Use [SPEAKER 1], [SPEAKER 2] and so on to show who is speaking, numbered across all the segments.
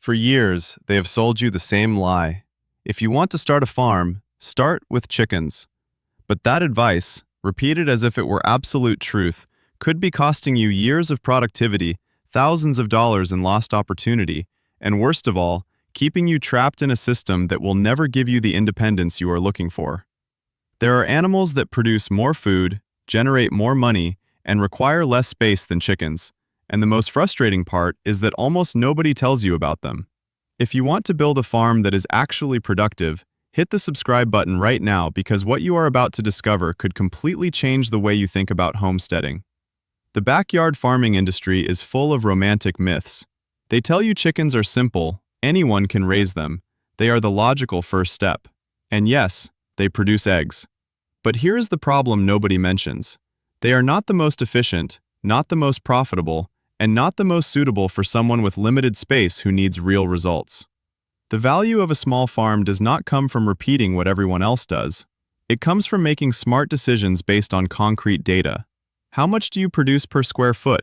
[SPEAKER 1] For years, they have sold you the same lie. If you want to start a farm, start with chickens. But that advice, repeated as if it were absolute truth, could be costing you years of productivity, thousands of dollars in lost opportunity, and worst of all, keeping you trapped in a system that will never give you the independence you are looking for. There are animals that produce more food, generate more money, and require less space than chickens. And the most frustrating part is that almost nobody tells you about them. If you want to build a farm that is actually productive, hit the subscribe button right now because what you are about to discover could completely change the way you think about homesteading. The backyard farming industry is full of romantic myths. They tell you chickens are simple, anyone can raise them, they are the logical first step. And yes, they produce eggs. But here is the problem nobody mentions. They are not the most efficient, not the most profitable, and not the most suitable for someone with limited space who needs real results. The value of a small farm does not come from repeating what everyone else does. It comes from making smart decisions based on concrete data. How much do you produce per square foot?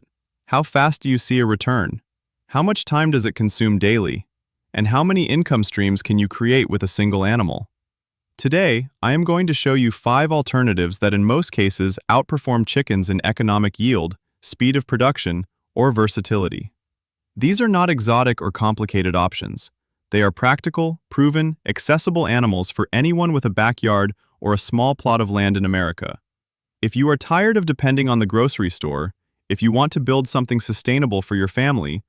[SPEAKER 1] How fast do you see a return? How much time does it consume daily? And how many income streams can you create with a single animal? Today, I am going to show you 5 alternatives that in most cases outperform chickens in economic yield, speed of production, or versatility. These are not exotic or complicated options. They are practical, proven, accessible animals for anyone with a backyard or a small plot of land in America. If you are tired of depending on the grocery store, if you want to build something sustainable for your family,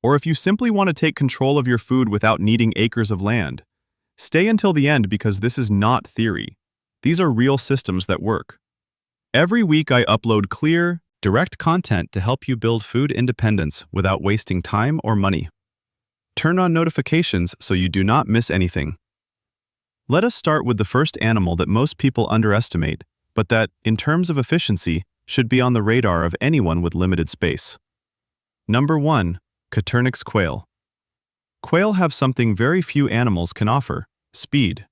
[SPEAKER 1] or if you simply want to take control of your food without needing acres of land, stay until the end because this is not theory. These are real systems that work. Every week I upload clear, direct content to help you build food independence without wasting time or money. Turn on notifications so you do not miss anything. Let us start with the first animal that most people underestimate, but that, in terms of efficiency, should be on the radar of anyone with limited space. Number 1. Coturnix quail. Quail have something very few animals can offer: speed.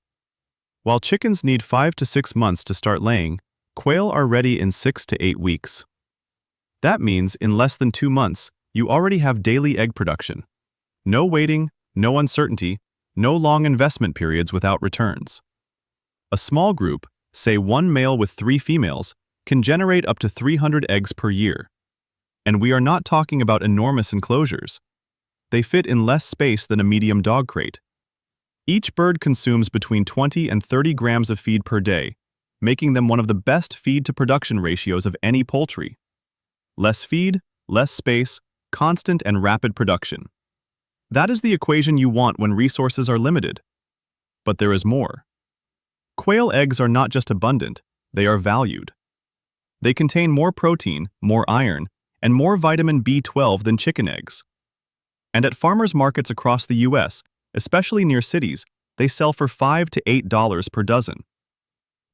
[SPEAKER 1] While chickens need 5 to 6 months to start laying, quail are ready in 6 to 8 weeks. That means in less than 2 months, you already have daily egg production. No waiting, no uncertainty, no long investment periods without returns. A small group, say 1 male with 3 females, can generate up to 300 eggs per year. And we are not talking about enormous enclosures. They fit in less space than a medium dog crate. Each bird consumes between 20 and 30 grams of feed per day, making them one of the best feed-to-production ratios of any poultry. Less feed, less space, constant and rapid production. That is the equation you want when resources are limited. But there is more. Quail eggs are not just abundant, they are valued. They contain more protein, more iron, and more vitamin B12 than chicken eggs. And at farmers markets across the US, especially near cities, they sell for $5 to $8 per dozen.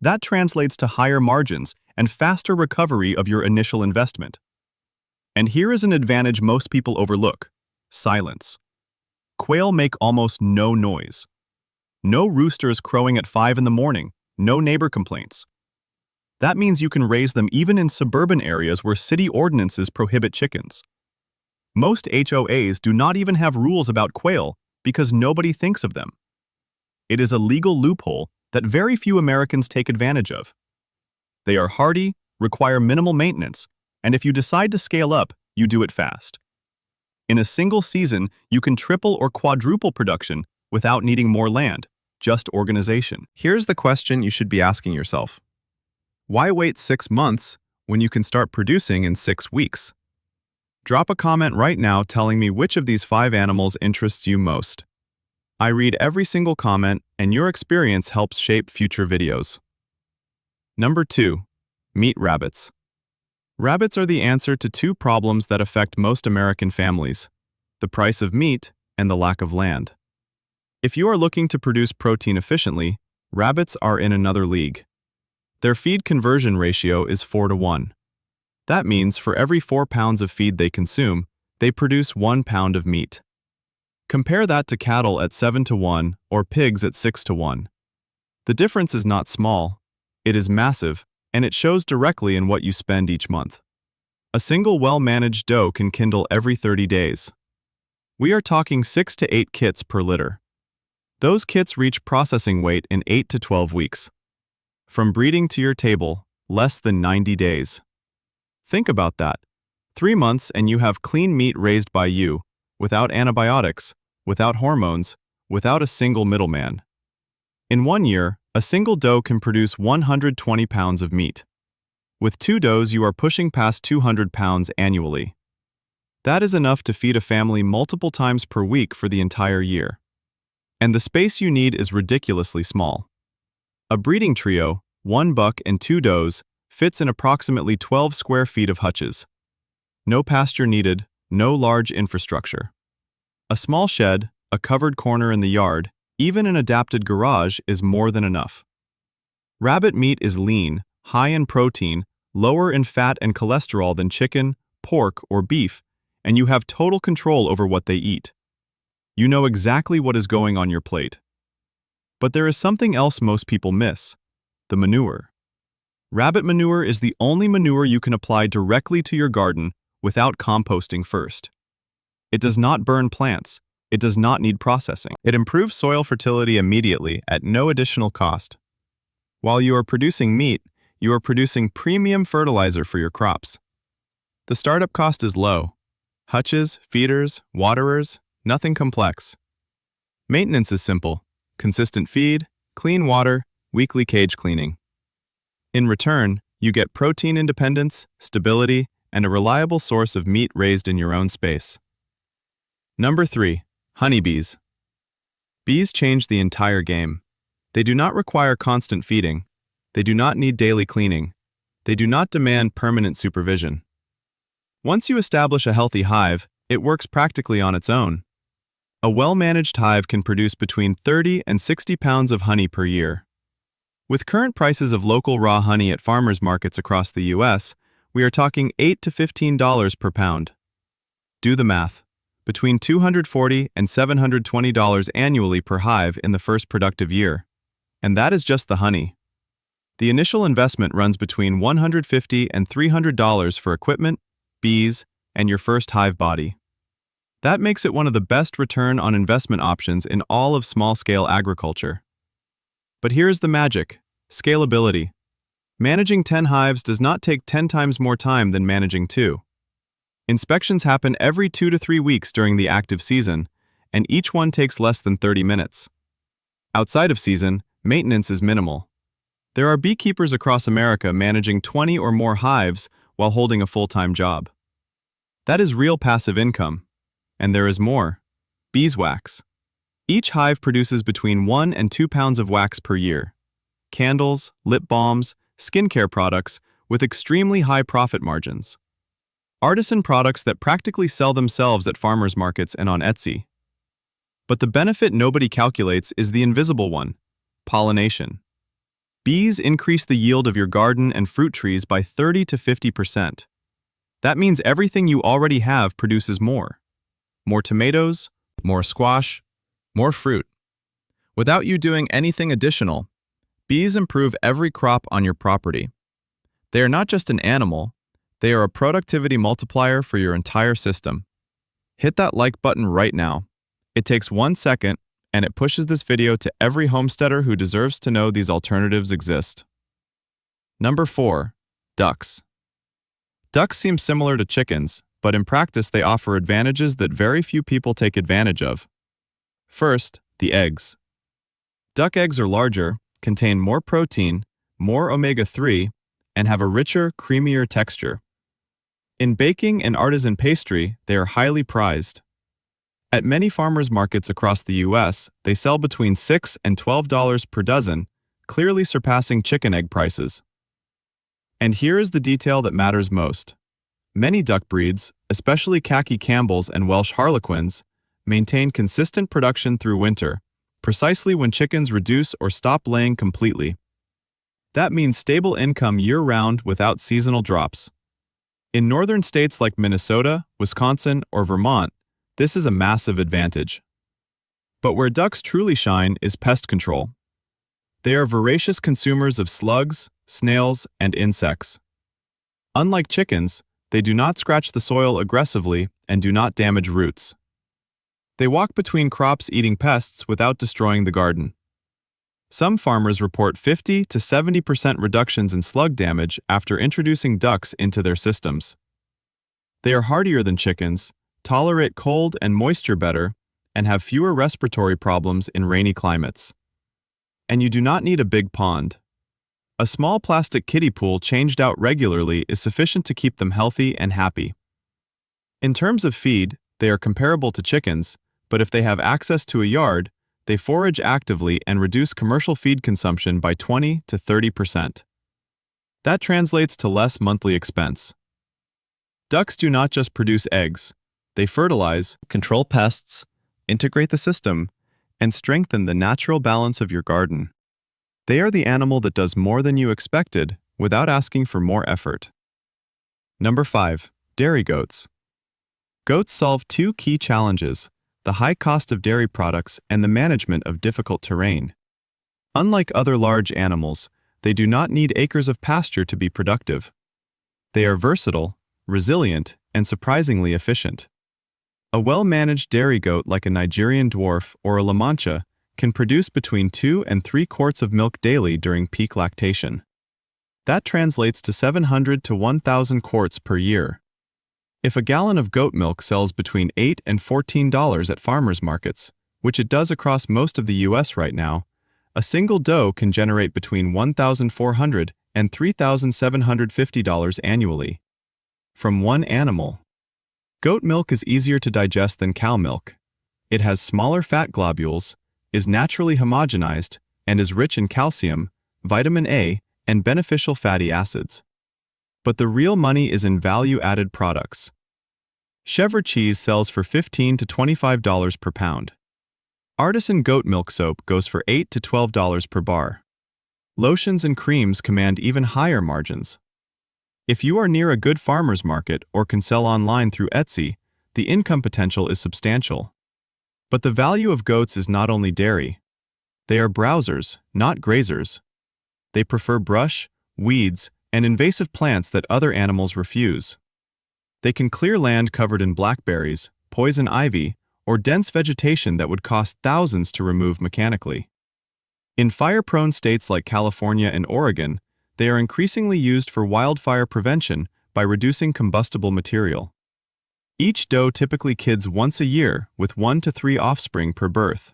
[SPEAKER 1] That translates to higher margins and faster recovery of your initial investment. And here is an advantage most people overlook: silence. Quail make almost no noise. No roosters crowing at 5 in the morning, no neighbor complaints. That means you can raise them even in suburban areas where city ordinances prohibit chickens. Most HOAs do not even have rules about quail because nobody thinks of them. It is a legal loophole that very few Americans take advantage of. They are hardy, require minimal maintenance, and if you decide to scale up, you do it fast. In a single season, you can triple or quadruple production without needing more land, just organization. Here's the question you should be asking yourself. Why wait 6 months when you can start producing in 6 weeks? Drop a comment right now telling me which of these 5 animals interests you most. I read every single comment, and your experience helps shape future videos. Number 2. Meat rabbits. Rabbits are the answer to 2 problems that affect most American families: the price of meat and the lack of land. If you are looking to produce protein efficiently, rabbits are in another league. Their feed conversion ratio is 4 to 1. That means for every 4 pounds of feed they consume, they produce 1 pound of meat. Compare that to cattle at 7 to 1 or pigs at 6 to 1. The difference is not small, it is massive, and it shows directly in what you spend each month. A single well-managed doe can kindle every 30 days. We are talking 6 to 8 kits per litter. Those kits reach processing weight in 8 to 12 weeks. From breeding to your table, less than 90 days. Think about that. 3 months and you have clean meat raised by you, without antibiotics, without hormones, without a single middleman. In 1 year, a single doe can produce 120 pounds of meat. With 2 does, you are pushing past 200 pounds annually. That is enough to feed a family multiple times per week for the entire year. And the space you need is ridiculously small. A breeding trio, 1 buck and 2 does, fits in approximately 12 square feet of hutches. No pasture needed, no large infrastructure. A small shed, a covered corner in the yard, even an adapted garage is more than enough. Rabbit meat is lean, high in protein, lower in fat and cholesterol than chicken, pork, or beef, and you have total control over what they eat. You know exactly what is going on your plate. But there is something else most people miss: the manure. Rabbit manure is the only manure you can apply directly to your garden without composting first. It does not burn plants. It does not need processing. It improves soil fertility immediately at no additional cost. While you are producing meat, you are producing premium fertilizer for your crops. The startup cost is low. Hutches, feeders, waterers, nothing complex. Maintenance is simple: consistent feed, clean water, weekly cage cleaning. In return, you get protein independence, stability, and a reliable source of meat raised in your own space. Number 3. Honeybees. Bees change the entire game. They do not require constant feeding. They do not need daily cleaning. They do not demand permanent supervision. Once you establish a healthy hive, it works practically on its own. A well-managed hive can produce between 30 and 60 pounds of honey per year. With current prices of local raw honey at farmers markets across the U.S., we are talking $8 to $15 per pound. Do the math. Between $240 and $720 annually per hive in the first productive year. And that is just the honey. The initial investment runs between $150 and $300 for equipment, bees, and your first hive body. That makes it one of the best return on investment options in all of small-scale agriculture. But here's the magic: scalability. Managing 10 hives does not take 10 times more time than managing 2. Inspections happen every 2 to 3 weeks during the active season, and each one takes less than 30 minutes. Outside of season, maintenance is minimal. There are beekeepers across America managing 20 or more hives while holding a full-time job. That is real passive income. And there is more: beeswax. Each hive produces between 1 and 2 pounds of wax per year. Candles, lip balms, skincare products with extremely high profit margins. Artisan products that practically sell themselves at farmers markets and on Etsy. But the benefit nobody calculates is the invisible one: pollination. Bees increase the yield of your garden and fruit trees by 30 to 50%. That means everything you already have produces more. More tomatoes, more squash, more fruit. Without you doing anything additional, bees improve every crop on your property. They are not just an animal, they are a productivity multiplier for your entire system. Hit that like button right now. It takes 1 second, and it pushes this video to every homesteader who deserves to know these alternatives exist. Number 4. Ducks. Ducks seem similar to chickens, but in practice they offer advantages that very few people take advantage of. First, the eggs. Duck eggs are larger, contain more protein, more omega-3, and have a richer, creamier texture. In baking and artisan pastry, they are highly prized. At many farmers markets across the U.S., they sell between $6 and $12 per dozen, clearly surpassing chicken egg prices. And here is the detail that matters most. Many duck breeds, especially khaki Campbells and Welsh Harlequins, maintain consistent production through winter, precisely when chickens reduce or stop laying completely. That means stable income year-round without seasonal drops. In northern states like Minnesota, Wisconsin, or Vermont, this is a massive advantage. But where ducks truly shine is pest control. They are voracious consumers of slugs, snails, and insects. Unlike chickens, they do not scratch the soil aggressively and do not damage roots. They walk between crops eating pests without destroying the garden. Some farmers report 50 to 70% reductions in slug damage after introducing ducks into their systems. They are hardier than chickens, tolerate cold and moisture better, and have fewer respiratory problems in rainy climates. And you do not need a big pond. A small plastic kiddie pool changed out regularly is sufficient to keep them healthy and happy. In terms of feed, they are comparable to chickens, but if they have access to a yard, they forage actively and reduce commercial feed consumption by 20 to 30%. That translates to less monthly expense. Ducks do not just produce eggs. They fertilize, control pests, integrate the system, and strengthen the natural balance of your garden. They are the animal that does more than you expected without asking for more effort. Number 5. Dairy goats. Goats solve two key challenges: the high cost of dairy products and the management of difficult terrain. Unlike other large animals, they do not need acres of pasture to be productive. They are versatile, resilient, and surprisingly efficient. A well-managed dairy goat like a Nigerian dwarf or a La Mancha can produce between 2 and 3 quarts of milk daily during peak lactation. That translates to 700 to 1,000 quarts per year. If a gallon of goat milk sells between $8 and $14 at farmers markets, which it does across most of the US right now, a single doe can generate between $1,400 and $3,750 annually. From one animal. Goat milk is easier to digest than cow milk. It has smaller fat globules, is naturally homogenized, and is rich in calcium, vitamin A, and beneficial fatty acids. But the real money is in value-added products. Cheddar cheese sells for $15 to $25 per pound. Artisan goat milk soap goes for $8 to $12 per bar. Lotions and creams command even higher margins. If you are near a good farmer's market or can sell online through Etsy, the income potential is substantial. But the value of goats is not only dairy. They are browsers, not grazers. They prefer brush, weeds, and invasive plants that other animals refuse. They can clear land covered in blackberries, poison ivy, or dense vegetation that would cost thousands to remove mechanically. In fire-prone states like California and Oregon, they are increasingly used for wildfire prevention by reducing combustible material. Each doe typically kids once a year with 1 to 3 offspring per birth.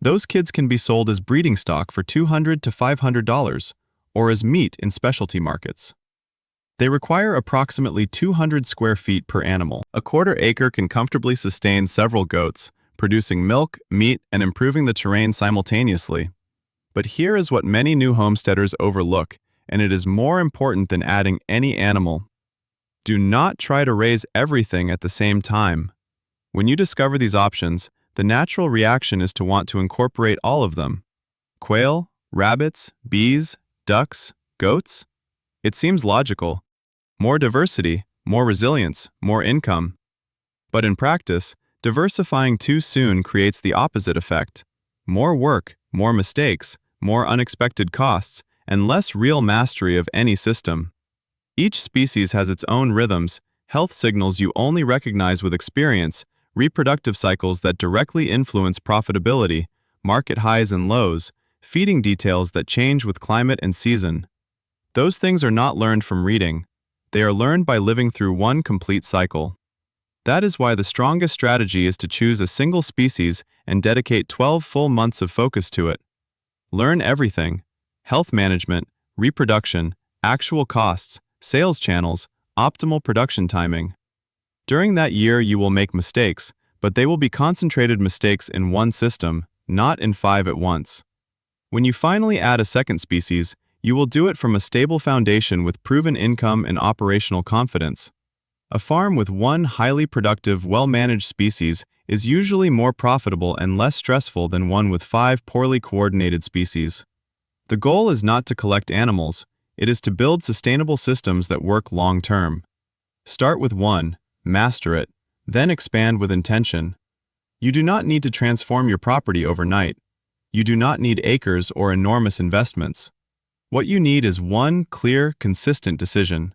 [SPEAKER 1] Those kids can be sold as breeding stock for $200 to $500 or as meat in specialty markets. They require approximately 200 square feet per animal. A quarter acre can comfortably sustain several goats, producing milk, meat, and improving the terrain simultaneously. But here is what many new homesteaders overlook, and it is more important than adding any animal. Do not try to raise everything at the same time. When you discover these options, the natural reaction is to want to incorporate all of them. Quail, rabbits, bees, ducks, goats? It seems logical. More diversity, more resilience, more income. But in practice, diversifying too soon creates the opposite effect. More work, more mistakes, more unexpected costs, and less real mastery of any system. Each species has its own rhythms, health signals you only recognize with experience, reproductive cycles that directly influence profitability, market highs and lows, feeding details that change with climate and season. Those things are not learned from reading. They are learned by living through one complete cycle. That is why the strongest strategy is to choose a single species and dedicate 12 full months of focus to it. Learn everything: health management, reproduction, actual costs, sales channels, optimal production timing. During that year you will make mistakes, but they will be concentrated mistakes in one system, not in 5 at once. When you finally add a second species, you will do it from a stable foundation with proven income and operational confidence. A farm with one highly productive, well-managed species is usually more profitable and less stressful than one with 5 poorly coordinated species. The goal is not to collect animals, it is to build sustainable systems that work long-term. Start with one, master it, then expand with intention. You do not need to transform your property overnight. You do not need acres or enormous investments. What you need is one clear, consistent decision.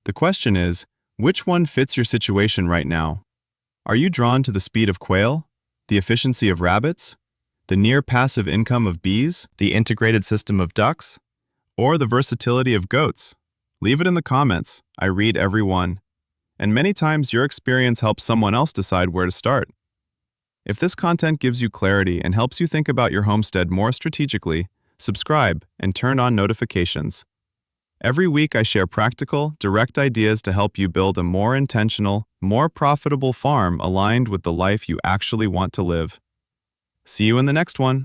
[SPEAKER 1] The question is, which one fits your situation right now? Are you drawn to the speed of quail, The efficiency of rabbits? The near passive income of bees? The integrated system of ducks? Or the versatility of goats? Leave it in the comments. I read every one. And many times your experience helps someone else decide where to start. If this content gives you clarity and helps you think about your homestead more strategically, subscribe and turn on notifications. Every week I share practical, direct ideas to help you build a more intentional, more profitable farm aligned with the life you actually want to live. See you in the next one.